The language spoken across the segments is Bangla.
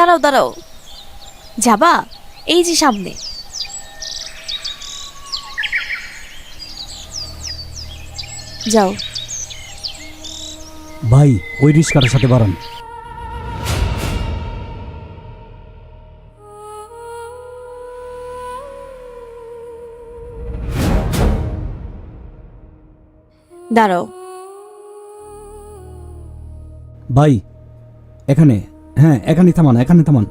দাঁড়াও দাঁড়াও, যাবা? এই যে সামনে। যাও। ভাই ওই রিস্কাটার সাথে বাড়ান। দাঁড়াও। ভাই এখানে, হ্যাঁ এখানে থামান, এখানে থামান।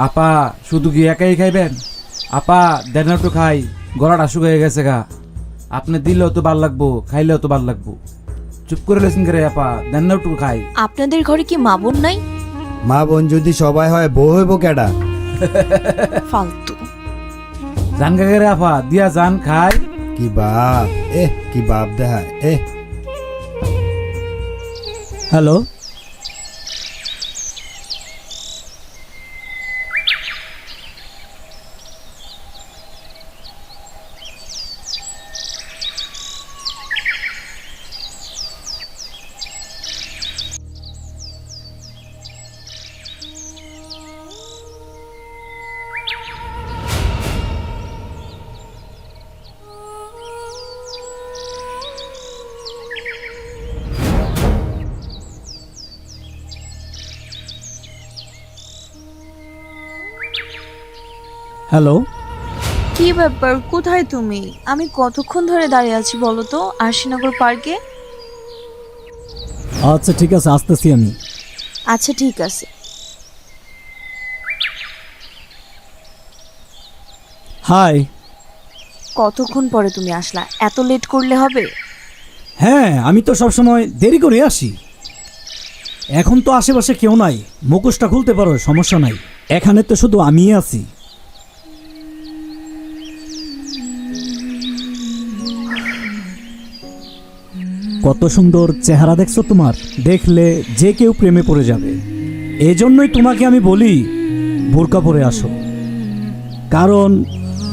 আপা শুধু কি একাই খাইবেন? আপা দেন একটু খাই, গলাটা শুকিয়ে গেছে গা। আপনি দিলেও তো ভাল লাগবো, খাইলেও তো ভাল লাগবো। চুপ করে লেছেন করে আপা, দেন একটু খাই। আপনাদের ঘরে কি মা বোন নাই? মা বোন যদি সবাই হয় বউ হইব কেডা? ফালতু। জান গে আপা, দিয়া জান খাই। কি বাপ, কি বাপ দেখা। Hello, hello. কি ব্যাপার, কোথায় তুমি? আমি কতক্ষণ ধরে দাঁড়িয়ে আছি বলো তো আরশিনগর পার্কে। আচ্ছা ঠিক আছে, আসতেছি আমি। আচ্ছা ঠিক আছে। হাই। কতক্ষণ পরে তুমি আসলা? এত লেট করলে হবে? হ্যাঁ আমি তো সবসময় দেরি করে আসি। এখন তো আশেপাশে কেউ নাই, মুখোশটা খুলতে পারো, সমস্যা নাই। এখানে তো শুধু আমিই আছি। কত সুন্দর চেহারা দেখছো তোমার, দেখলে যে কেউ প্রেমে পড়ে যাবে। এজন্যই তোমাকে আমি বলি বোরকা পরে আসো। কারণ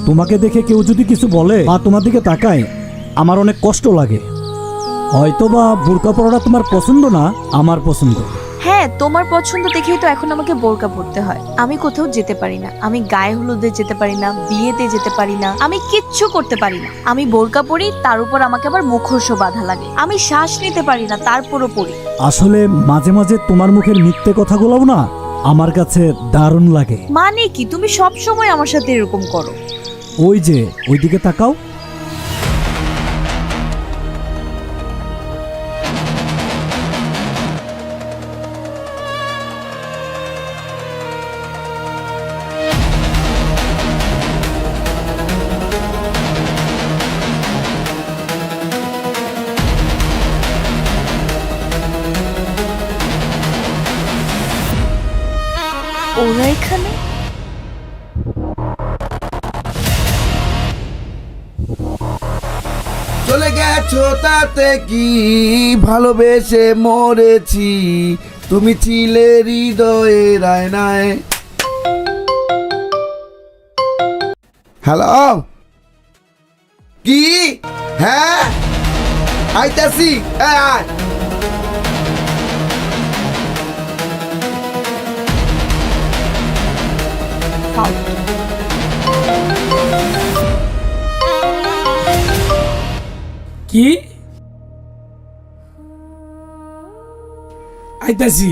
তোমাকে দেখে কেউ যদি কিছু বলে বা তোমার দিকে তাকায়, আমার অনেক কষ্ট লাগে। হয়তোবা বোরকা পরাটা তোমার পছন্দ না, আমার পছন্দ। হ্যাঁ, তোমার পছন্দ দেখেই তো এখন আমাকে বোরকা পরতে হয়। আমি কোথাও যেতে পারি না, আমি গায়ে হলুদে যেতে পারি না, বিয়েতে যেতে পারি না, আমি কিচ্ছু করতে পারি না। আমি বোরকা পরি, তার উপর আমাকে আবার মুখোশও বাঁধা লাগে। আমি শ্বাস নিতে পারি না, তারপরও পরি। আসলে মাঝে মাঝে তোমার মুখের মিথ্যে কথাগুলোও না আমার কাছে দারুণ লাগে। মানে কি, তুমি সব সময় আমার সাথে এরকম করো? ওই যে ওইদিকে তাকাও। ওরা এখানে? চলে গেছো তাতে কি, ভালোবেসে মরেছি, তুমি ছিলে হৃদয়ের আয়নায়। হ্যালো, কি? হ্যাঁ আইতাছি, আয়। কি আইতাছি?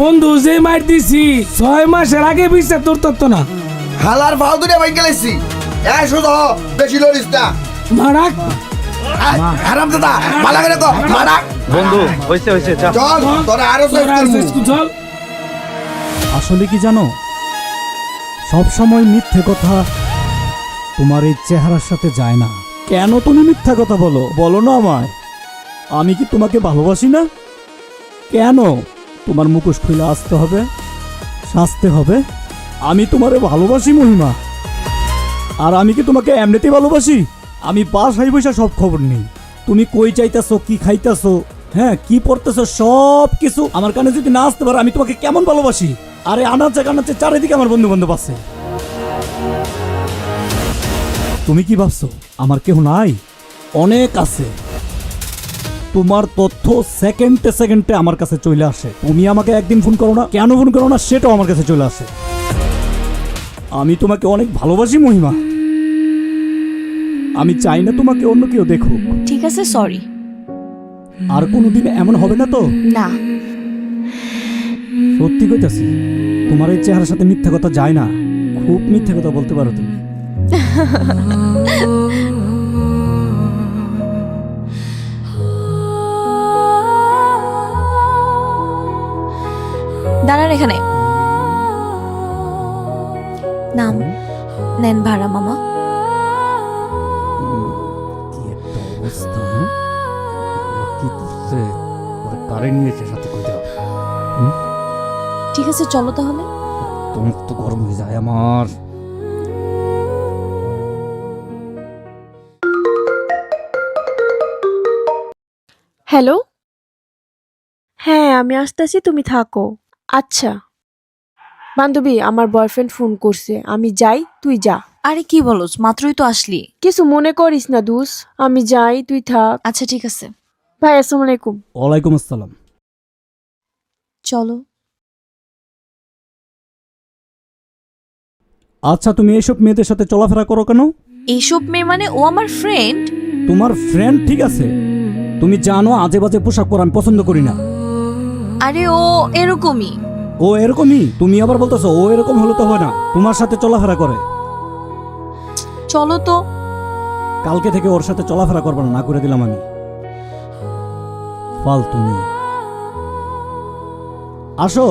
বন্ধু যে মার দিছি 6 মাসের আগে বিচার তোর তত্ত্ব না হালার ভাও দুটো বাইক গেলেছি শুধু বেশি লড়িস না মারাক আরাম দাদা মালা করে তো মারা বন্ধু হইছে হইছে চল চল তোরা আরো চল আসলে কি জানো, সব সময় মিথ্যে কথা তোমার এই চেহারার সাথে যায় না। কেন তুমি মিথ্যা কথা বলো, বলো না আমায়। আমি কি তোমাকে ভালোবাসি না? কেন তোমার মুখোশ খুলে আসতে হবে, সাজতে হবে? আমি তোমারে ভালোবাসি মহিমা। আর আমি কি তোমাকে এমনিতেই ভালোবাসি? আমি বাসায় বসে সব খবর নেই, তুমি কই চাইতেছো, কি খাইতেছো, হ্যাঁ কি পড়তেছো, সব কিছু আমার কানে যদি না আসতে পারো আমি তোমাকে কেমন ভালোবাসি। আরে আনাচে কানাচে চারিদিকে আমার বন্ধু বান্ধব আছে। তুমি কি ভাবছো আমার কেউ নাই? অনেক আছে। তোমার তথ্য সেকেন্ডে সেকেন্ডে আমার কাছে চলে আসে। তুমি আমাকে একদিন ফোন করো না, কেন ফোন করো না সেটাও আমার কাছে চলে আসে। আমি তোমাকে অনেক ভালোবাসি মহিমা। আমি চাই না তোমাকে অন্য কেউ দেখুক। ঠিক আছে, সরি। আর কোনোদিন এমন হবে না তো? না। সত্যি কইতাছি, তোমার এই চেহারার সাথে মিথ্যা কথা যায় না। খুব মিথ্যা কথা বলতে পারো তুমি। দাঁড়ান এখানে। নাম নেন ভাড়া মামা। কি একটা অবস্থা, হ্যাঁ? এগুলো কি করছে? ওরা কারে নিয়েছে সাথে কই দাও। ঠিক আছে, চলো তাহলে। তোমার তো গরম হয়ে যায় আমার। হ্যালো, হ্যাঁ আমি আসতেছি, তুমি থাকো। আচ্ছা বান্ধবী, আমার বয়ফ্রেন্ড ফোন করছে, আমি যাই, তুই যা। আরে কি বলোস, মাত্রই তো আসলি। কিছু মনে করিস না দুস, আমি যাই, তুই থাক। আচ্ছা ঠিক আছে, ভাই আসসালামু আলাইকুম। ওয়ালাইকুম আসসালাম। চলো। আচ্ছা তুমি এইসব মেয়েদের সাথে চলাফেরা করো কেন? এইসব মেয়ে মানে ও আমার ফ্রেন্ড। তোমার ফ্রেন্ড ঠিক আছে, তুমি জানো আজে বাজে পোশাক পরা আমি পছন্দ করি না। আরে ও এরকমই। ও এরকমই? তুমি আবার বলতেছো ও এরকম হলে তো হয় না, তোমার সাথে চলাফেরা করে। চলো তো। কালকে থেকে ওর সাথে চলাফেরা করবে না, না করে দিলাম আমি। ফালতু মেয়ে। আসো,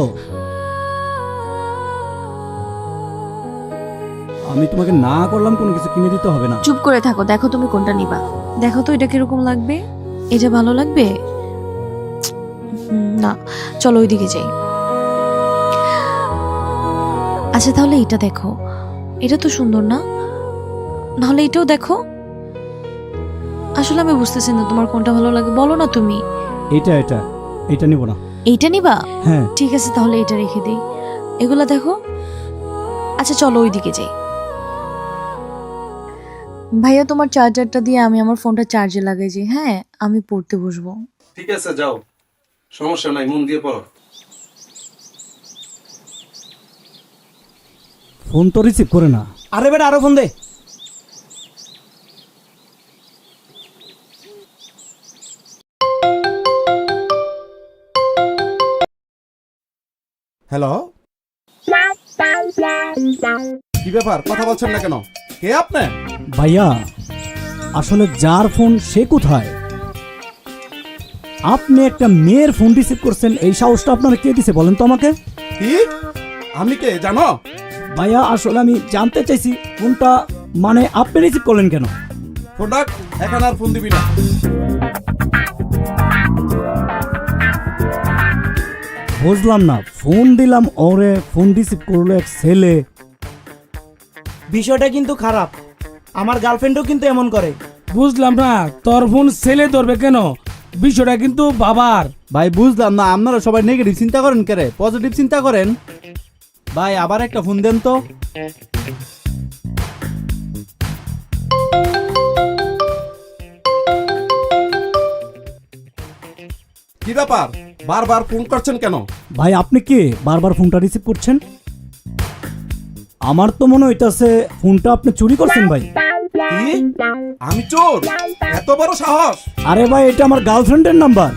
আমি তোমাকে না করলাম কোনো কিছু কিনে দিতে হবে না। চুপ করে থাকো, দেখো তুমি কোনটা নিবা। দেখো তো এটা কিরকম লাগবে, এটা ভালো লাগবে? না, চলো ওইদিকে যাই। আচ্ছা তাহলে এটা দেখো, এটা তো সুন্দর না? নাহলে এটাও দেখো। আসলে আমি বুঝতেছি না তোমার কোনটা ভালো লাগে, বলো না তুমি। এটা এটা এটা নিব না। এইটা নিবা? হ্যাঁ ঠিক আছে তাহলে এটা রেখে দিই। এগুলা দেখো। আচ্ছা চলো ওইদিকে যাই। ভাইয়া তোমার চার্জারটা দিয়ে আমি আমার ফোনটা চার্জে লাগাইছি। হ্যাঁ আমি পড়তে বসবো। ঠিক আছে যাও, সমস্যা নাই, মন দিয়ে পড়ো। ফোন তো রিসিভ করে না। আরে বেটা আরো ফোন দে। হ্যালো, কি ব্যাপার, কথা বলছেন না কেন? কে আপনি? ভাইয়া আসলে যার ফোন সে কোথায়? আপনি একটা মেয়ের ফোন রিসিভ করছেন, এই সাহসটা আপনার কে দিছে বলেন তো আমাকে? কি? আমি কে জানো? ভাইয়া আসলে আমি জানতে চাইছি ফোনটা মানে আপনি রিসিভ করলেন কেন? ফোনটা এখন আর ফোন দিবি না। বুঝলাম না, ফোন দিলাম ওরে, ফোন রিসিভ করলো এক ছেলে। বিষয়টা কিন্তু খারাপ, আমার গার্লফ্রেন্ডও কিন্তু এমন করে। বুঝলাম না, তোর ফোন ছেলে ধরবে কেন? বিষয়টা কিন্তু বাবার। ভাই বুঝলাম না, আপনারা সবাই নেগেটিভ চিন্তা করেন কেরে, পজিটিভ চিন্তা করেন। ভাই আবার একটা ফোন দেন তো। কি ব্যাপার, বারবার ফোন করছেন কেন? ভাই আপনি কে বারবার ফোনটা রিসিভ করছেন? আমার তো মনে হইতাছে ফোনটা আপনি চুরি করছেন ভাই। কি? আমি চোর? এত বড় সাহস? আরে ভাই এটা আমার গার্লফ্রেন্ডের নাম্বার,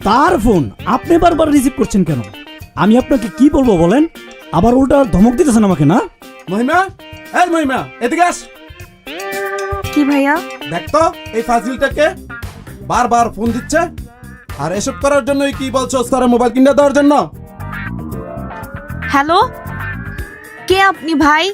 তার ফোন, আপনি বারবার রিসিভ করছেন কেন? আমি আপনাকে কি বলবো বলেন? আবার উল্টা ধমক দিতেছেন আমাকে, না? মহিমা, এই মহিমা, এদিকে আস। কি ভাইয়া? দেখ তো এই ফাজিলটাকে বারবার ফোন দিচ্ছে। আর এসব করার জন্যই কি বলছো, তারা মোবাইল কিনে দেওয়ার জন্য? হ্যালো, কে আপনি ভাই?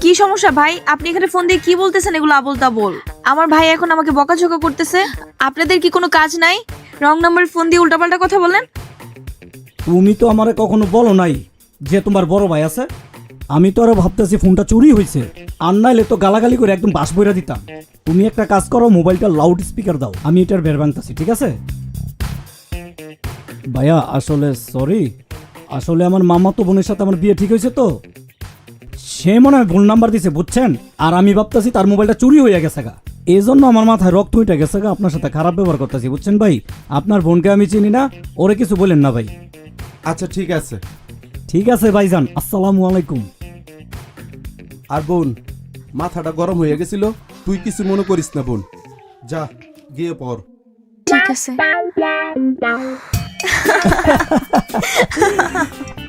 কি সমস্যা ভাই? আপনি এখানে ফোন দিয়ে কি বলতেছেন এগুলো আবোল তাবোল? আমার ভাই এখন আমাকে বকাঝকা করতেছে। আপনাদের কি কোনো কাজ নাই? রং নাম্বার ফোন দিয়ে উল্টাপাল্টা কথা বলেন। তুমি তো আমারে কখনো বলো নাই যে তোমার বড় ভাই আছে। আমি তো আরো ভাবতেছি ফোনটা চুরি হয়েছে, আর নাইলে তো গালাগালি করে একদম বাস বইরা দিতাম। তুমি একটা কাজ করো, মোবাইলটা লাউড স্পিকার দাও, আমি এটার বের ভাঙতাছি, ঠিক আছে? ভাইয়া আসলে সরি, আসলে আমার মামা তো বোনের সাথে আমার বিয়ে ঠিক হয়েছে, তো সে মনে হয় ভুল নাম্বার দিছে, বুঝছেন? আর আমি ভাবতেছি তার মোবাইলটা চুরি হয়ে গেছে গা, এই জন্য আমার মাথায় রক্ত উঠে গেছে গা। আপনার সাথে খারাপ ব্যবহার করতেছি, বুঝছেন ভাই? আপনার বোনকে আমি চিনি না, ওরে কিছু বলেন না ভাই। আচ্ছা ঠিক আছে। ঠিক আছে ভাইজান, আসসালামু আলাইকুম। আর বোন, মাথাটা গরম হয়ে গেছিল, তুই কিছু মনে করিস না বোন, যা গিয়ে পড়। ঠিক আছে।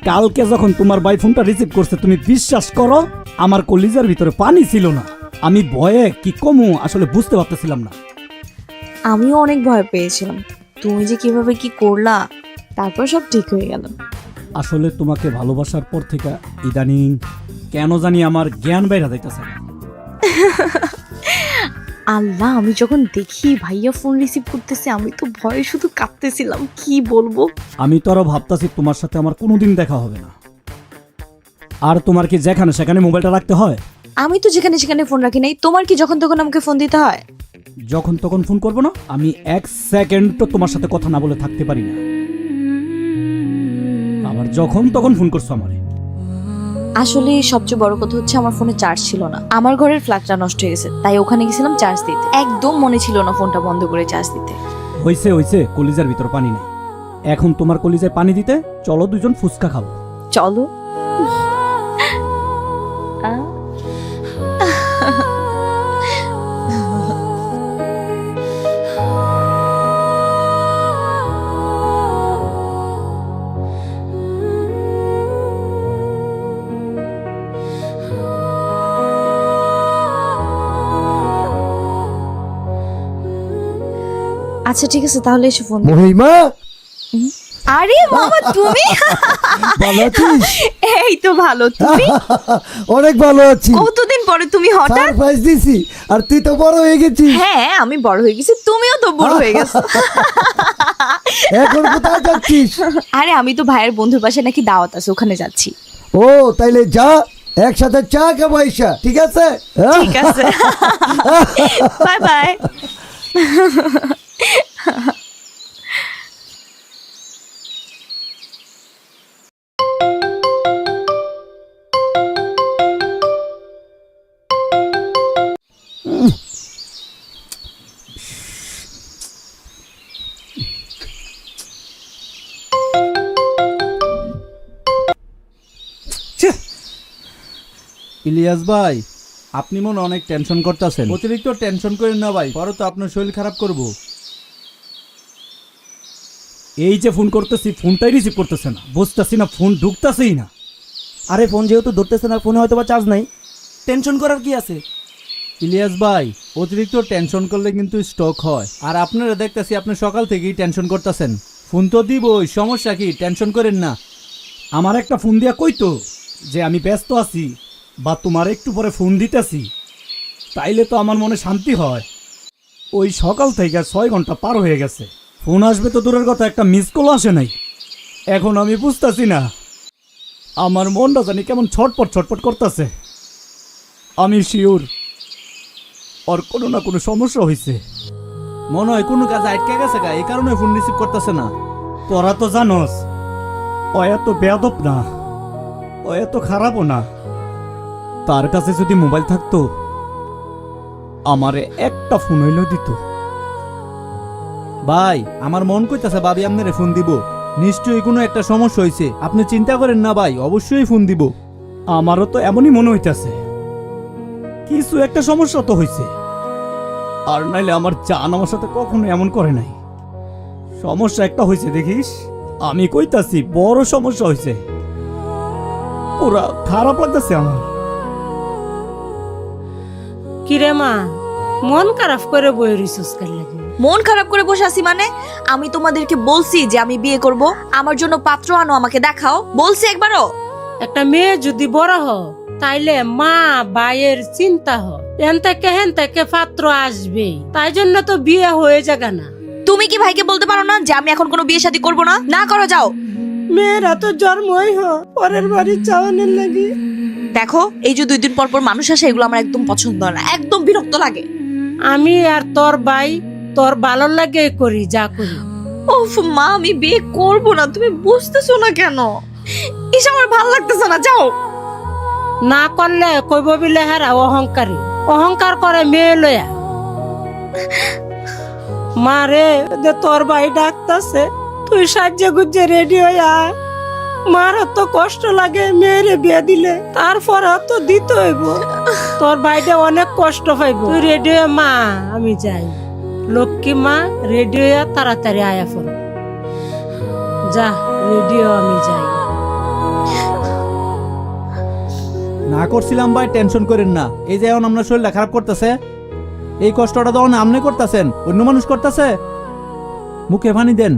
কালকে যখন তোমার ভাই ফোনটা রিসিভ করছে, তুমি বিশ্বাস করো আমার কলিজার ভিতরে পানি ছিল না। আমি ভয়ে কি কমু আসলে বুঝতে পারতেছিলাম না। আমিও অনেক ভয় পেয়েছিলাম, তুমি যে কিভাবে কি করলা, তারপর সব ঠিক হয়ে গেল। আসলে তোমাকে ভালোবাসার পর থেকে ইদানিং কেন জানি আমার জ্ঞান বাইরে যাইতেছে না। আল্লাহ, আমি যখন দেখি ভাইয়া ফোন রিসিভ করতেছে আমি তো ভয়ে শুধু কাঁপতেছিলাম, কি বলবো। আমি তো আরো ভাবতাছি তোমার সাথে আমার কোনোদিন দেখা হবে না। আর তোমার কি যেখানে সেখানে মোবাইলটা রাখতে হয়? আমি তো যেখানে সেখানে ফোন রাখি নাই, তোমার কি যখন তখন আমাকে ফোন দিতে হয়? যখন তখন ফোন করবো না, আমি এক সেকেন্ড তো তোমার সাথে কথা না বলে থাকতে পারি না। আবার যখন তখন ফোন করছো আমারে। আসলে সবচেয়ে বড় কথা হচ্ছে আমার ফোনে চার্জ ছিল না, আমার ঘরের ফ্ল্যাগটা নষ্ট হয়ে গেছে, তাই ওখানে গেছিলাম চার্জ দিতে। একদম মনে ছিল না ফোনটা বন্ধ করে চার্জ দিতে। হইছে হইছে, কলিজার ভিতর পানি নাই। এখন তোমার কলিজায় পানি দিতে চলো দুজন ফুচকা খাবো। চলো। আচ্ছা ঠিক আছে, তাহলে এসে ফোন দাও। মহিমা, আরে মামা তুমি ভালো আছিস? এই তো ভালো, তুমি? অনেক ভালো আছি। কতদিন পরে তুমি হঠাৎ? সারপ্রাইজ দিছি, আর তুই তো বড় হয়ে গেছিস। হ্যাঁ আমি বড় হয়ে গেছি, তুমিও তো বড় হয়ে গেছো। এখন কোথায় যাচ্ছিস? আরে আমি তো ভাইয়ের বন্ধুর বাসায় নাকি দাওয়াত আছে, ওখানে যাচ্ছি। ও তাইলে যা, একসাথে চা খাবো আইসা, ঠিক আছে? ঠিক আছে, বাই বাই। ইলিয়াস ভাই, আপনি মনে অনেক টেনশন করতেছেন। অতিরিক্ত টেনশন করেন না ভাই, পরে তো আপনার শরীর খারাপ করবো। এই যে ফোন করতেছি, ফোনটাই রিসিভ করতেছে না, বুঝতেছি না ফোন ঢুকতেছেই না। আরে ফোন যেহেতু ধরতেছে না, ফোনে হয়তো বা চার্জ নাই, টেনশন করার কি আছে? ইলিয়াস ভাই, অতিরিক্ত টেনশন করলে কিন্তু স্ট্রোক হয়। আর আপনারা দেখতেছি আপনি সকাল থেকেই টেনশন করতেছেন। ফোন তো দিবই, সমস্যা কি? টেনশন করেন না। আমার একটা ফোন দিয়া কইতো যে আমি ব্যস্ত আছি বা তোমার একটু পরে ফোন দিতেছি, তাইলে তো আমার মনে শান্তি হয়। ওই সকাল থেকে 6 ঘন্টা পার হয়ে গেছে, ফোন আসবে তো দূরের কথা, একটা মিস কল আসে নাই। এখন আমি বুঝতেছি না, আমার মনটা জানি কেমন ছটপট ছটপট করতেছে। আমি শিওর ওর কোনো না কোনো সমস্যা হয়েছে। মনে হয় কোনো কাজ আটকে গেছে গা, এই কারণে ফোন রিসিভ করতেছে না। তোরা তো জানোস ও এত বেয়াদব না, ও এত খারাপও না। তার কাছে যদি মোবাইল থাকতো আমারে একটা ফোন হইলেও দিত। ভাই, আমার মন কইতাছে ভাবি আপনারে ফোন দিব। নিশ্চয়ই কোনো একটা সমস্যা হয়েছে, আপনি চিন্তা করেন না ভাই, অবশ্যই ফোন দিব। আমারও তো এমনই মনে হইতাছে, কিছু একটা সমস্যা তো হয়েছে। আর নাইলে আমার জান আমার সাথে কখনো এমন করে নাই। সমস্যা একটা হয়েছে দেখিস, আমি কইতাছি বড় সমস্যা হয়েছে, পুরা খারাপ লাগতেছে আমার। কিরে মা, মন খারাপ করে বই রইছিস কাল লাগে? মন খারাপ করে বসে আছি মানে? আমি তোমাদেরকে বলছি যে আমি বিয়ে করব, আমার জন্য পাত্র আনো, আমাকে দেখাও, বলছি একবারও? একটা মেয়ে যদি বড় হ তাইলে মা ভাইয়ের চিন্তা হয়, এন থেকে হেন থেকে পাত্র আসবে, তাই জন্য তো বিয়ে হয়ে যাবে না। তুমি কি ভাইকে বলতে পারো না যে আমি এখন কোনো বিয়ে শাদী করবো না? না করো, যাও। মেয়েরা তো জন্মই হ পরের বাড়ি চাওয়ানোর লাগে। দেখো, এই যে 2 দিন পর পর মানুষ আসে, এগুলো আমার একদম পছন্দ হয় না, একদম বিরক্ত লাগে। আমি আর তোর ভাই তোর ভালো লাগে করি যা করি। ওফ মা, আমি বিয়ে করব না, তুমি বুঝতেছো না কেন? এসে আমার ভালো লাগতেছে না, যাও। না করলে কইব বিলে হারা অহংকারী, অহংকার করে মেয়ে লয়া। মারে যে তোর ভাই ডাকতাছে, তুই সাজ্জে গুজ্জে রেডি হয়ে আয়। মার তো কষ্ট লাগে মেয়েরে বিয়ে দিলে, তারপর তো দিতে হইব। তোর ভাইটা অনেক কষ্ট পাইব। তুই রেডি হয়ে মা, আমি যাই। লক্ষ্মী মা, রেডি হয়ে তাড়াতাড়ি আয়া পড়। যা রেডি হয়ে আমি যাই। না করছিলাম ভাই, টেনশন করেন না। এই যে এখন আপনার শরীরটা খারাপ করতেছে, এই কষ্টটা যখন আপনি করতেছেন, অন্য মানুষ করতেছে। মুখে পানি দেন।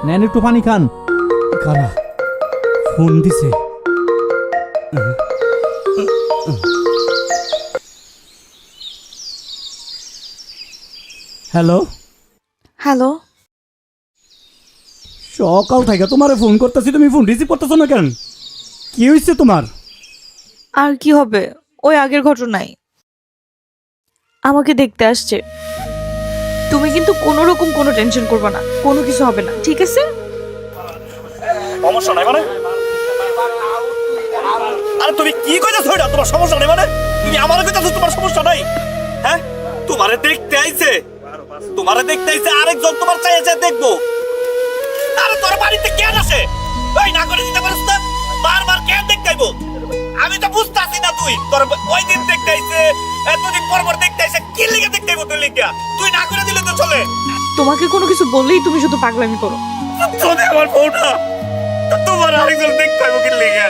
নেন একটু পানি খান। কারা ফোন দিছে? হ্যালো হ্যালো, সকাল থেকে তোমারে ফোন করতেছি, তুমি ফোন রিসিভ করতেছো না কেন? কি হয়েছে তোমার? আর কি হবে, ওই আগের ঘটনাই। আমাকে দেখতে আসছে। তুমি কিন্তু কোনো রকম কোনো টেনশন করবে না, কোনো কিছু হবে না, ঠিক আছে? সমস্যা নাই মানে? আরে তুমি কি কইতাছো? এটা তোমার সমস্যা নাই মানে? তুমি আমারে কইতাছো তোমার সমস্যা নাই? হ্যাঁ, তোমারে দেখতে আইছে, তোমারে দেখতে আইছে আরেকজন, তোমার চাইছে দেখবো। আরে তোর বাড়িতে কেন আসে? ওই না করে দিতে পারছ না? বারবার কেন দেখতে আইবো? আমি তো বুঝতাছি না। তুই তোর ওই দিন দেখতে আইছে, এতদিন পর পর দেখতে আইছে, কি লিগে দেখতে আইবো? তুই লিগা তুই না করে দিলে তো চলে। তোমাকে কোনো কিছু বললেই তুমি শুধু পাগলামি করো। তোদের আমার বউটা, তোমার আরেকজন দেখতে আইবো কি লিগা?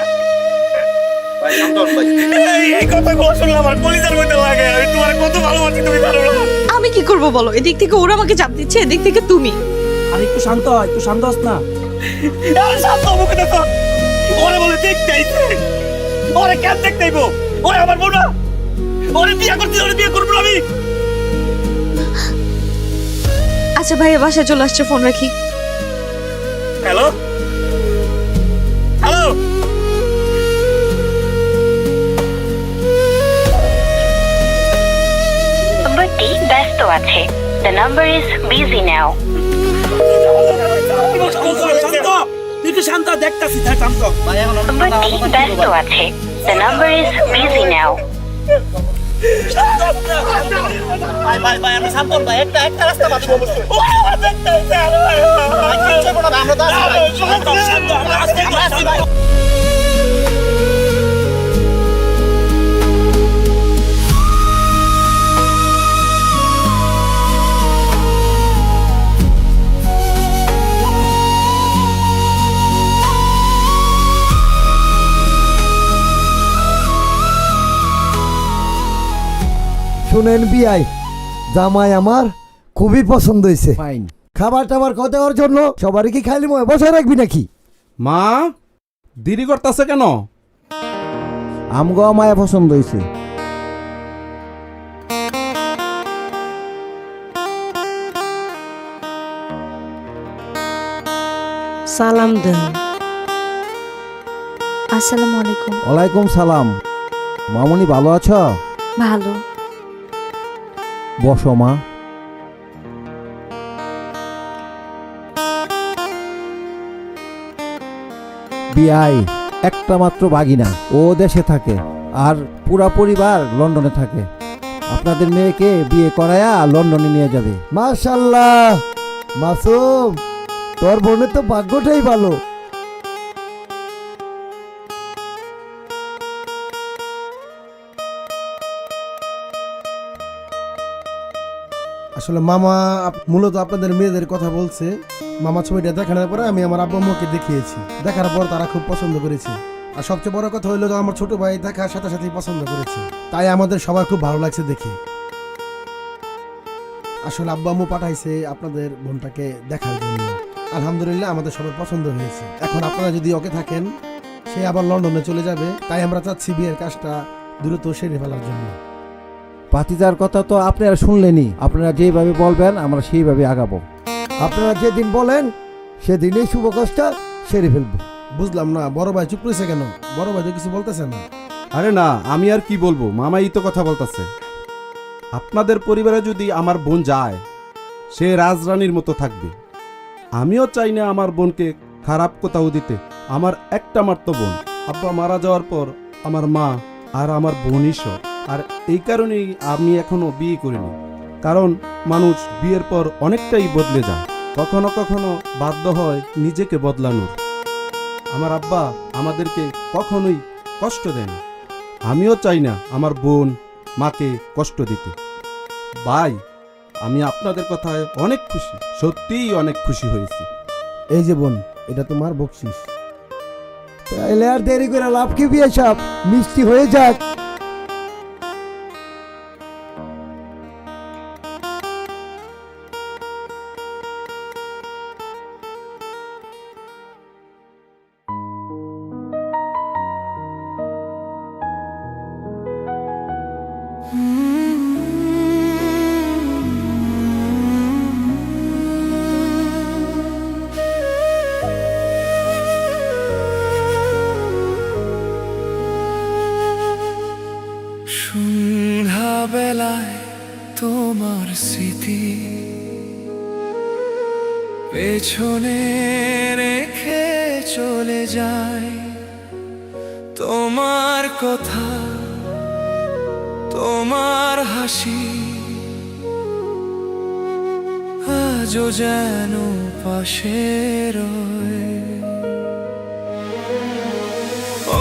এই কথা শুনলে আমার কলিজার মধ্যে লাগে। আমি তোমার কত ভালোবাসি, তুমি জানো না? আমি কি করব বলো? এদিক থেকে ওরা আমাকে চাপ দিচ্ছে, এদিক থেকে তুমি। আর একটু শান্ত হয়, একটু শান্ত হস না। আরে শান্ত মুখে দেখো, ওরে বলে দেখতে আইছে, ওরে কেন দেখতে আইবো? ওরে আমার বউ না, ওরে বিয়ে করতে, ওরে বিয়ে করবো না আমি। আচ্ছা ভাইয়া বাসায় চলে আসছে, ফোন রাখি। হ্যালো হ্যালো, নাম্বারটি ব্যস্ত আছে। The number is busy now. তুই শান্ত, দেখতাছি শান্ত। নাম্বারটি ব্যস্ত আছে। The number is busy now. ভাই ভাই ভাই, আমি শান্ত ভাই, একটা রাস্তা বাদ দেবো। ও আমার দেখতে আইছে, আরে ভাই ভাই কিচ্ছু করো না, আমরা তো আসি ভাই। শান্ত শান্ত, আমরা আসি ভাই। শুনেন বিয়াই, জামাই আমার খুবই পছন্দ হয়েছে। ফাইন। খাবার টাবার কত ওর জন্য সবারই কি খাইলি ময় বসায় রাখবি নাকি? মা দেরি করতেছে কেন? আমগো মায়া পছন্দ হয়েছে। সালাম দেন। আসসালামু আলাইকুম। ওয়ালাইকুম সালাম। মামুনি ভালো আছো? ভালো। বসো মা। বিয়াই একটা মাত্র বাগিনা, ও দেশে থাকে আর পুরা পরিবার লন্ডনে থাকে। আপনাদের মেয়েকে বিয়ে করায়া লন্ডনে নিয়ে যাবে। মাশাআল্লাহ মাসুম, তোর বোনের তো ভাগ্যটাই ভালো। আসলে মামা মূলত আপনাদের মেয়েদের কথা বলছে। মামা ছবিটা দেখানোর পরে আমি আমার আব্বু আম্মুকে দেখিয়েছি, দেখার পর তারা খুব পছন্দ করেছে। আর সবচেয়ে বড় কথা হলো যে আমার ছোট ভাই দেখার সাথে সাথেই পছন্দ করেছে, তাই আমাদের সবার খুব ভালো লাগছে দেখে। আসলে আব্বু আম্মু পাঠাইছে আপনাদের বোনটাকে দেখার জন্য। আলহামদুলিল্লাহ আমাদের সবার পছন্দ হয়েছে। এখন আপনারা যদি ওকে থাকেন, সে আবার লন্ডনে চলে যাবে, তাই আমরা চাচ্ছি বিয়ের কাজটা দ্রুত সেরে ফেলার জন্য। পাতিদার কথা তো আপনারা শুনলেনই, আপনারা যেভাবে বলবেন আমরা সেইভাবে আগাবো। আপনারা যেদিন বলেন সেদিনই শুভ কাজটা সেরে ফেলবো। বুঝলাম না, বড় ভাই চুপ করেছে কেন? বড় ভাই তো কিছু বলতেছে না। আরে না, আমি আর কি বলবো, মামাই তো কথা বলতেছে। আপনাদের পরিবারে যদি আমার বোন যায়, সে রাজরানীর মতো থাকবে। আমিও চাই না আমার বোনকে খারাপ কোথাও দিতে। আমার একটা মাত্র বোন, আব্বা মারা যাওয়ার পর আমার মা আর আমার বোনই সব। আর এই কারণেই আমি এখনো বিয়ে করিনি, কারণ মানুষ বিয়ের পর অনেকটাই বদলে যায়, কখনো কখনো বাধ্য হয় নিজেকে বদলানোর। আমার আব্বা আমাদেরকে কখনোই কষ্ট দেয়নি, আমিও চাই না আমার বোন মাকে কষ্ট দিতে। ভাই, আমি আপনাদের কথায় অনেক খুশি, সত্যিই অনেক খুশি হয়েছি। এই যে বোন, এটা তোমার বকশিস। তাইলে আর দেরি করে লাভ কি, বিয়ে সব মিষ্টি হয়ে যাক। সন্ধ্যাবেলায় তোমার স্মৃতি পেছনে রেখে চলে যায়, তোমার কথা, তোমার হাসি আজও যেন পাশে রয়।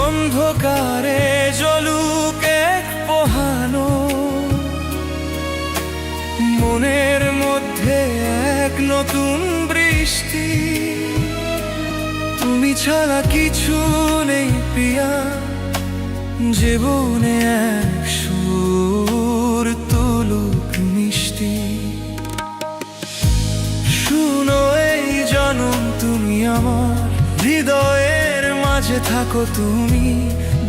অন্ধকারে জ্বলুক এক পোহানো, মনের মধ্যে এক নতুন বৃষ্টি। তুমি ছাড়া কিছু নেই প্রিয়া, জীবনে এক সুর তুলুক মিষ্টি। শুনো এই জনম তুমি আমার হৃদয়ের মাঝে থাকো তুমি,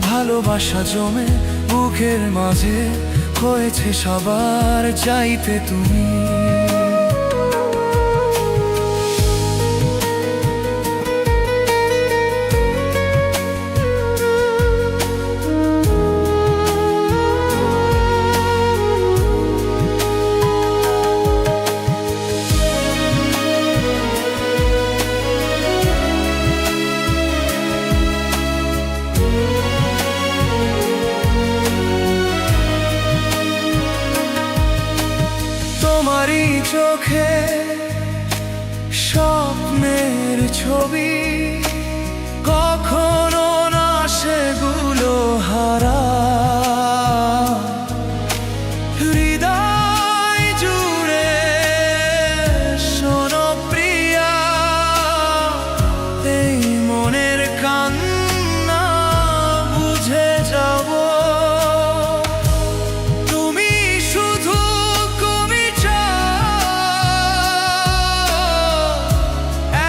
ভালোবাসা জমে বুকের মাঝে হয়েছে সবার চাইতে তুমি। তোমারই চোখে স্বপ্নের ছবি, কখনো না সেগুলো হারা। হৃদয় জুড়ে শোনো প্রিয়া, এই মনের কান্না বুঝে যাব। তুমি শুধু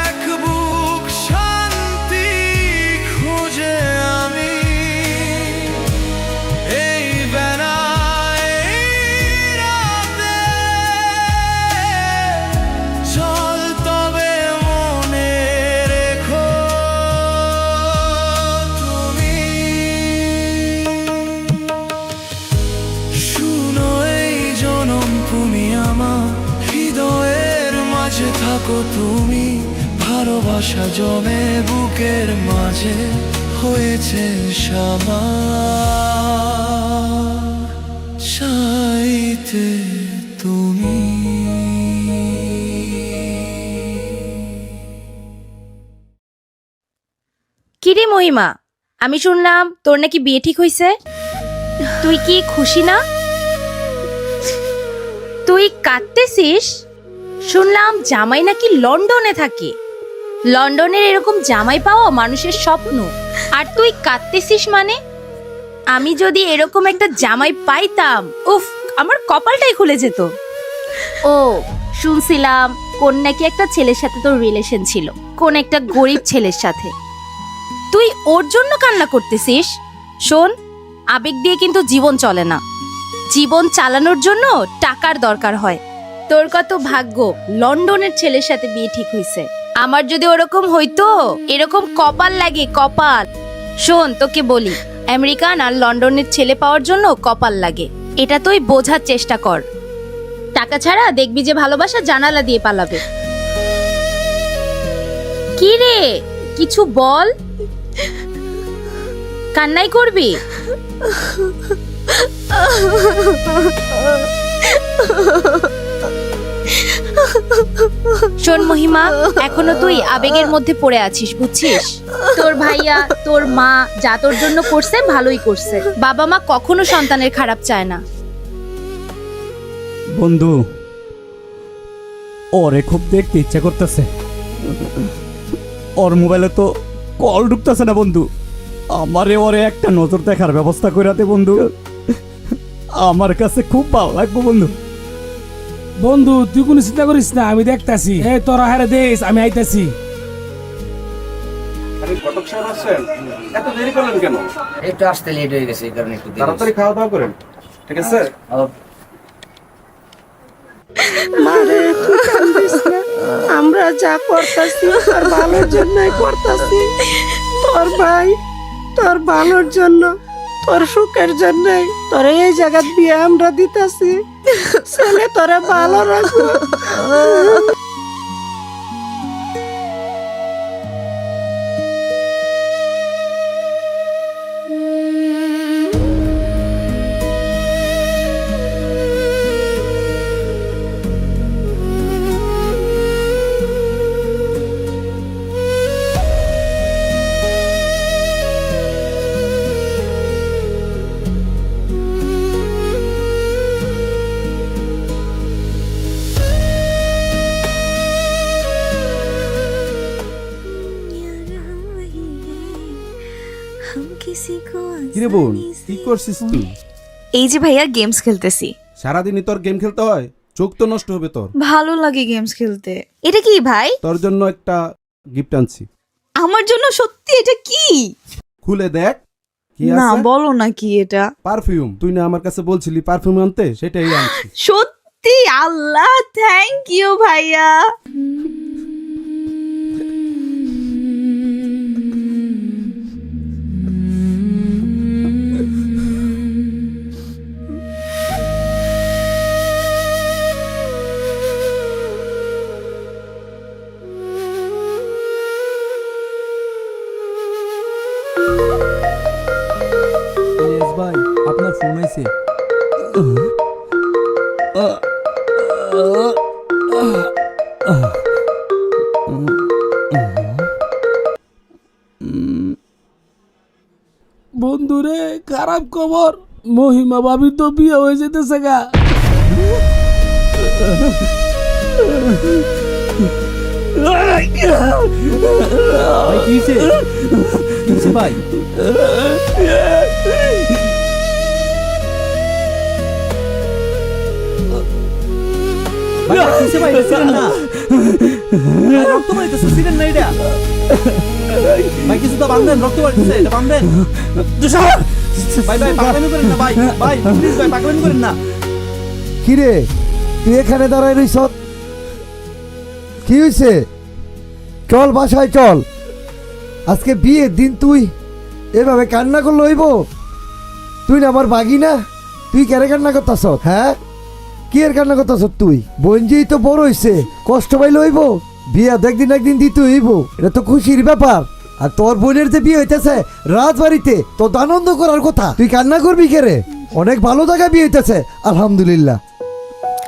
এক বুক শান্তি খুঁজে আমি, এই বেলায় রাতে চল তবে মনে রেখো তুমি। শুনো এই জনম তুমি আমার হৃদয়ের মাঝে থাকো তুমি, ভালোবাসা জমে বুকের মাঝে হয়েছে সবার চাইতে তুমি। কিরে মহিমা, আমি শুনলাম তোর নাকি বিয়ে ঠিক হইছে। তুই কি খুশি না? তুই তুই কাঁদতেছিস? শুনলাম জামাই নাকি লন্ডনে থাকে। লন্ডনের এরকম জামাই পাওয়া মানুষের স্বপ্ন, আর তুই কাঁদতেছিস মানে? আমি যদি এরকম একটা জামাই পাইতাম, উফ, আমার কপালটাই খুলে যেত। ও, শুনছিলাম কোন নাকি একটা ছেলের সাথে তোর রিলেশন ছিল, কোন একটা গরিব ছেলের সাথে। তুই ওর জন্য কান্না করতেছিস? শোন, আবেগ দিয়ে কিন্তু জীবন চলে না। জীবন চালানোর জন্য টাকার দরকার হয়। তোর কত ভাগ্য লন্ডনের ছেলের সাথে বিয়ে ঠিক হইছে। আমার যদি ওরকম হইতো, এরকম কপাল লাগে, কপাল। শোন, তোকে বলি, আমেরিকান আর লন্ডনের ছেলে পাওয়ার জন্য কপাল লাগে, এটা তুই বোঝার চেষ্টা কর। টাকা ছাড়া দেখবি যে ভালোবাসা জানালা দিয়ে পালাবে। কি রে, কিছু বল। কান্নাই করবি? শোন মহিমা, এখনো তুই আবেগের মধ্যে পড়ে আছিস, বুঝছিস? তোর ভাইয়া, তোর মা যা তোর জন্য করছে ভালোই করছে। বাবা মা কখনো সন্তানের খারাপ চায় না। বন্ধু, ওরে খুব দেখতে ইচ্ছা করতেছে। ওর মোবাইলে তো কল ঢুকতেছে না বন্ধু। আমারে ওরে একটা নজর দেখার ব্যবস্থা করে দে বন্ধু। আমার কাছে খুব ভালো লাগবে বন্ধু। বন্ধু তুই কোনো চিন্তা করিস না, আমি দেখতাছি। তোরা হারে দেশ, আমি আইতাছি। আরে ঘটক সাহেব আসছেন, এত দেরি করলেন কেন? একটু আসতে লেট হয়ে গেছে, এই কারণে একটু দেরি তাড়াতাড়ি খাওয়া দাওয়া করেন, ঠিক আছে? মারে তুই কান্দিস না, আমরা যা করতাছি তোর ভালোর জন্যই করতাছি। তোর ভাই তোর ভালোর জন্য, তোর সুখের জন্যই তোর এই জায়গায় বিয়ে আমরা দিতাছি। ছেলে তোরে ভালো রাখবো। কিরে বোন, কি করছিস তুই? এই যে ভাইয়া, গেমস খেলতেছি। সারাদিনই তোর গেম খেলতে হয়? চোখ তো নষ্ট হবে তোর। ভালো লাগে গেমস খেলতে। এটা কি ভাই? তোর জন্য একটা গিফট আনছি। আমার জন্য? সত্যি? এটা কি? খুলে দেখ কি না, আছে। বলো না কি এটা। পারফিউম। তুই না আমার কাছে বলছিলি পারফিউম আনতে, সেটাই আনছি। সত্যি? আল্লাহ, থ্যাংক ইউ ভাইয়া। ইলিয়াস ভাই, আপনার ফোন আইছে। বন্ধুরে, খারাপ খবর, মহিমা ভাবির তো বিয়ে হয়ে যেতেছে গা। ভাই কি হইছে? কি হইছে ভাই? ভাই কি হইছে ভাই? ছিলেন না? রক্ত বাইতেছে, ছিলেন না এটা? ভাই কিছু তো বাঁধেন, রক্ত বাইতেছে, এটা বাঁধেন। ভাই ভাই পাগলামি করেন না ভাই, ভাই প্লিজ ভাই পাগলামি করেন না। কিরে, তুই এখানে দাঁড়ায় রইছ? কি হয়েছে? চল বাসায় চল। আজকে বিয়ের দিন তুই এভাবে কান্না করলে হইব? তুই না আমার বাগি না? তুই কেন কান্না করতাস? হ্যাঁ, কি এর কান্না করতাস তুই? বোন যেই তো বড় হইছে, কষ্ট পাইলে হইব? বিয়া একদিন একদিন দিতে হইব, এটা তো খুশির ব্যাপার। আর তোর বোনের যে বিয়ে হইতেছে রাজবাড়িতে, তোর তো আনন্দ করার কথা, তুই কান্না করবি কেরে? অনেক ভালো জায়গায় বিয়ে হইতেছে, আলহামদুলিল্লাহ।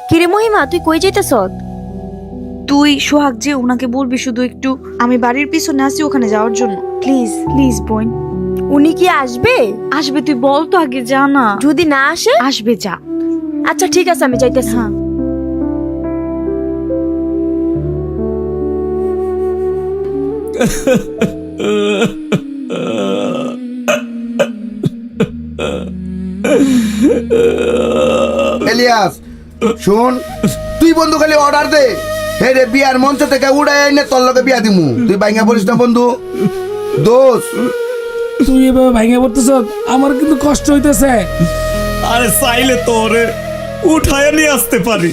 কিরে মহিমা, তুই কই যাইতেছ? তুই সোহাগ যে ওনাকে বলবি শুধু একটু, আমি বাড়ির পিছনে আছি ওখানে যাওয়ার জন্য। প্লিজ প্লিজ বোন। উনি কি আসবে? আসবে, তুই বল তো আগে, যা না। যদি না আসে? আসবে, যা। আচ্ছা ঠিক আছে, আমি যাইতেছি। হ্যাঁ। এলিয়াস শুন, তুই বন্ধু খালি অর্ডার দে, হে রে বিয়ার মঞ্চ থেকে উড়াই এনে তোর লগে বিয়া দিমু। তুই বাইঙ্গা বলিস না বন্ধু। দোষ তুই এভাবে ভাঙে পড়তেছ, আমার কিন্তু কষ্ট হইতেছে। আরে চাইলে তো ওরে উঠায় নিয়ে আসতে পারি,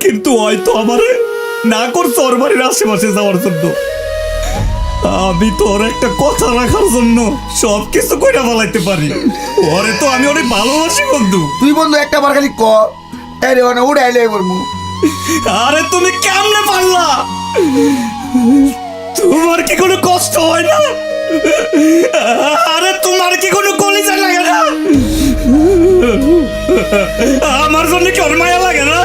কিন্তু হয়তো আমারে না করছে ওর বাড়ির আশেপাশে যাওয়ার জন্য। আমি তোর একটা কথা রাখার জন্য সব কিছু কইরা ফেলাইতে পারি। ওরে তো আমি অনেক ভালোবাসি বন্ধু। তুই বন্ধু একটা বার খালি ক, এরে ওনে উড়াইলে বলমু। আরে তুমি কেমনে পারলা? তোমার কি কোনো কষ্ট হয় না? আরে তোমার কি কোনো কলিজা লাগে না? আমার জন্য কি ওর মায়া লাগে না?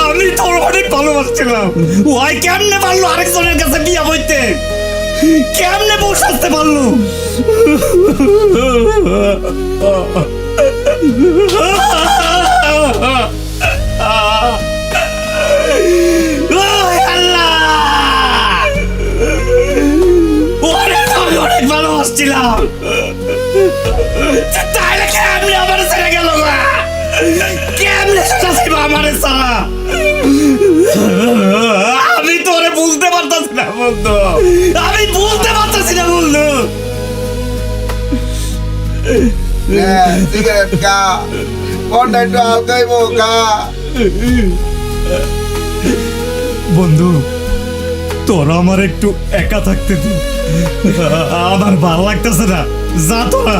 আমি তোর অনেক ভালোবাসছিলাম। ওই কেমনে পারলো আরেকজনের কাছে বিয়া বইতে? কেমনে বসে আসতে পারলো? অনেক ভালোবাসছিলাম, তাইলে কেমনে আমার ছেড়ে গেল না? কেমনে ছিল আমার সারা? আমি তোরে বুঝতে পারতাছি না বন্ধু, আমি বুঝতে পারতাছি না বন্ধু। সিগারেট খা, কোনটা একটু আলগাইবো খা। বন্ধু তোরা আমার একটু একা থাকতে দে, আমার ভালো লাগতেছে না, যা তোরা।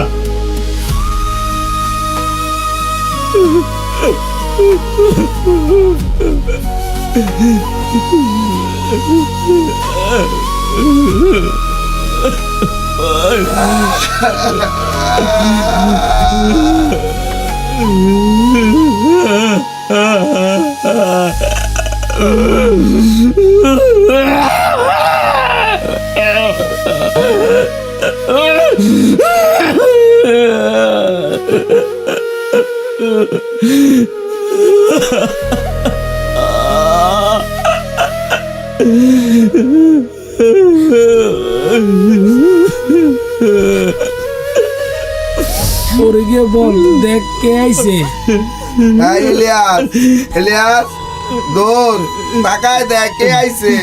ওরে গিয়ে বল, দেখ কে আইছে। ইলিয়াস, ইলিয়াস দোর তাকায় দেখ কে আইছে।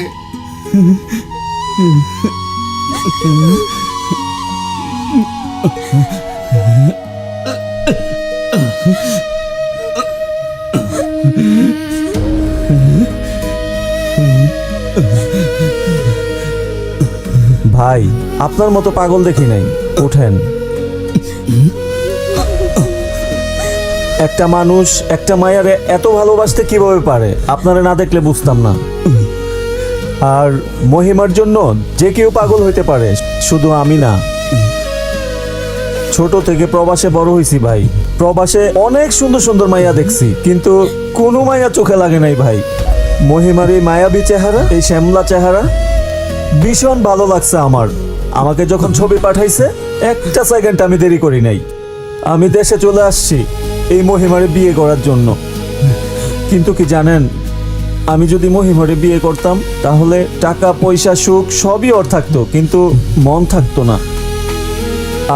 ভাই আপনার মতো পাগল দেখি নাই, উঠেন। একটা মানুষ একটা মায়ারে এত ভালোবাসতে কিভাবে পারে আপনারা না দেখলে বুঝতাম না। আর মহিমার জন্য যে কেউ পাগল হইতে পারে, শুধু আমি না। ছোট থেকে প্রবাসে বড় হইছি ভাই, প্রবাসে অনেক সুন্দর সুন্দর মাইয়া দেখছি, কিন্তু কোনো মাইয়া চোখে লাগে নাই ভাই। মহিমার এই মায়াবী চেহারা, এই শ্যামলা চেহারা ভীষণ ভালো লাগছে আমার। আমাকে যখন ছবি পাঠাইছে একটা সেকেন্ড আমি দেরি করি নাই, আমি দেশে চলে আসছি এই মহিমারে বিয়ে করার জন্য। কিন্তু কি জানেন, আমি যদি মহিমারে বিয়ে করতাম তাহলে টাকা পয়সা সুখ সবই ওর থাকতো, কিন্তু মন থাকতো না।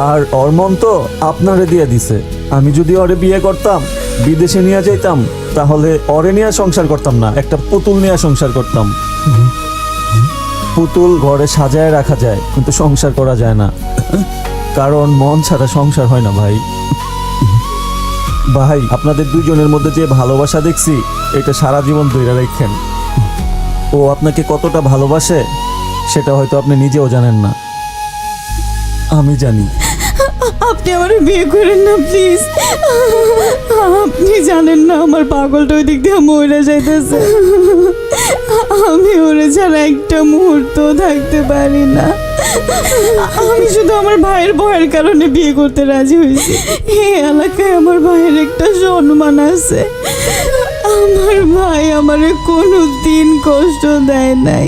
আর ওর মন তো আপনারে দিয়ে দিছে। আমি যদি ওরে বিয়ে করতাম, বিদেশে নিয়ে যাইতাম, তাহলে ওরে নিয়ে সংসার করতাম না, একটা পুতুল নিয়ে সংসার করতাম। পুতুল ঘরে সাজায় রাখা যায়, কিন্তু সংসার করা যায় না, কারণ মন ছাড়া সংসার হয় না ভাই। ভাই আপনাদের দুজনের মধ্যে যে ভালোবাসা দেখছি, এটা সারা জীবন ধরে রাখেন। ও আপনাকে কতটা ভালোবাসে সেটা হয়তো আপনি নিজেও জানেন না, আমি জানি। আপনি আমার বিয়ে করেন না প্লিজ। আপনি জানেন না আমার পাগলটা ওই দিক দিয়ে মরে যাইতেছে। আমি ওরে ছাড়া একটা মুহূর্ত থাকতে পারি না। আমি শুধু আমার ভাইয়ের ভয়ের কারণে বিয়ে করতে রাজি হয়েছি। এই এলাকায় আমার ভাইয়ের একটা সম্মান আছে। আমার ভাই আমারে কোনো দিন কষ্ট দেয় নাই।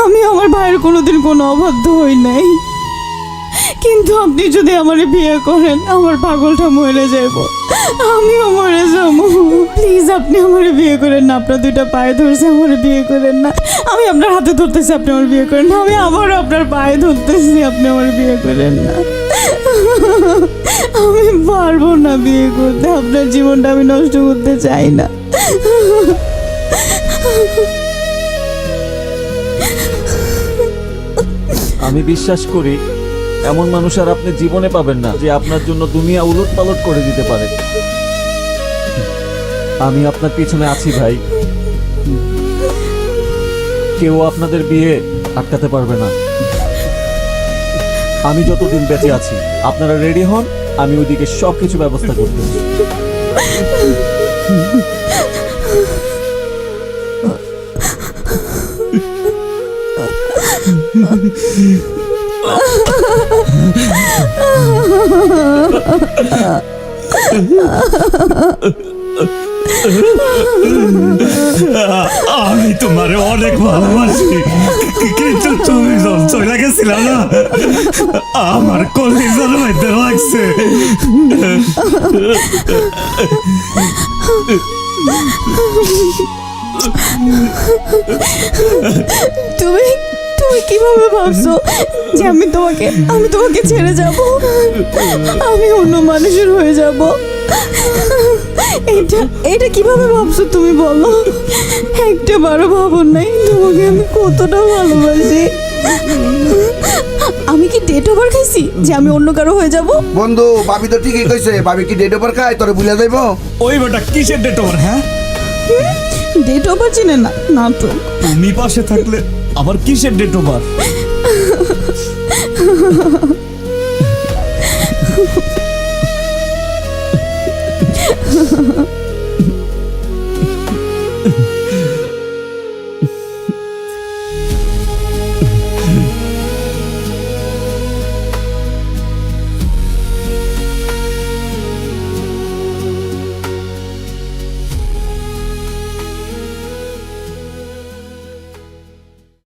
আমি আমার ভাইয়ের কোনোদিন কোনো অবাধ্য হই নাই। কিন্তু আপনি যদি আমার বিয়ে করেন আমার পাগলটা মরে যাব, আমিও মরে যাব। প্লিজ আপনি আমার বিয়ে করেন না, আপনার দুইটা পায়ে ধরছে, আমার বিয়ে করেন না। আমি আপনার হাতে ধরতেছি, আপনি আমার বিয়ে করেন না। আমি আবারও আপনার পায়ে ধরতেছি, আপনি আমার বিয়ে করেন না। আমি পারবো না বিয়ে করতে, আপনার জীবনটা আমি নষ্ট করতে চাই না। আমি বিশ্বাস করি এমন মানুষ আর আপনি জীবনে পাবেন না যে আপনার জন্য দুনিয়া উলট পালট করে দিতে পারে। আমি আপনার পিছনে আছি ভাই, কেউ আপনাদের বিয়ে আটকাতে পারবে না। আমি যতদিন বেঁচে আছি আপনারা রেডি হন, আমি ওইদিকে সবকিছু ব্যবস্থা করতেছি। আমি তোমারে অনেক ভালোবাসি, কিন্তু তুমি যখন চলে গেছিলা না, আমার কলিজার মধ্যে লাগছে। তুমি তুমি কিভাবে ভাবছো যে আমি তোমাকে ছেড়ে যাব, আমি অন্য মানুষের হয়ে যাব? এটা কিভাবে ভাবছো তুমি বলো? একটা বারো ভাবন নাই তোমাকে আমি কতটা ভালোবাসি। আমি কি ডেট ওভার খাইছি যে আমি অন্য কারো হয়ে যাব? বন্ধু ভাবি তো ঠিকই কইছে, ভাবি কি ডেট ওভার খায় তোরে ভুলে যাইবো? ওই বেটা কিসের ডেট ওভার? হ্যাঁ, ডেট ওভার চিনে না, নাটক। তুমি পাশে থাকলে আবার কিসের ডেট ওভার?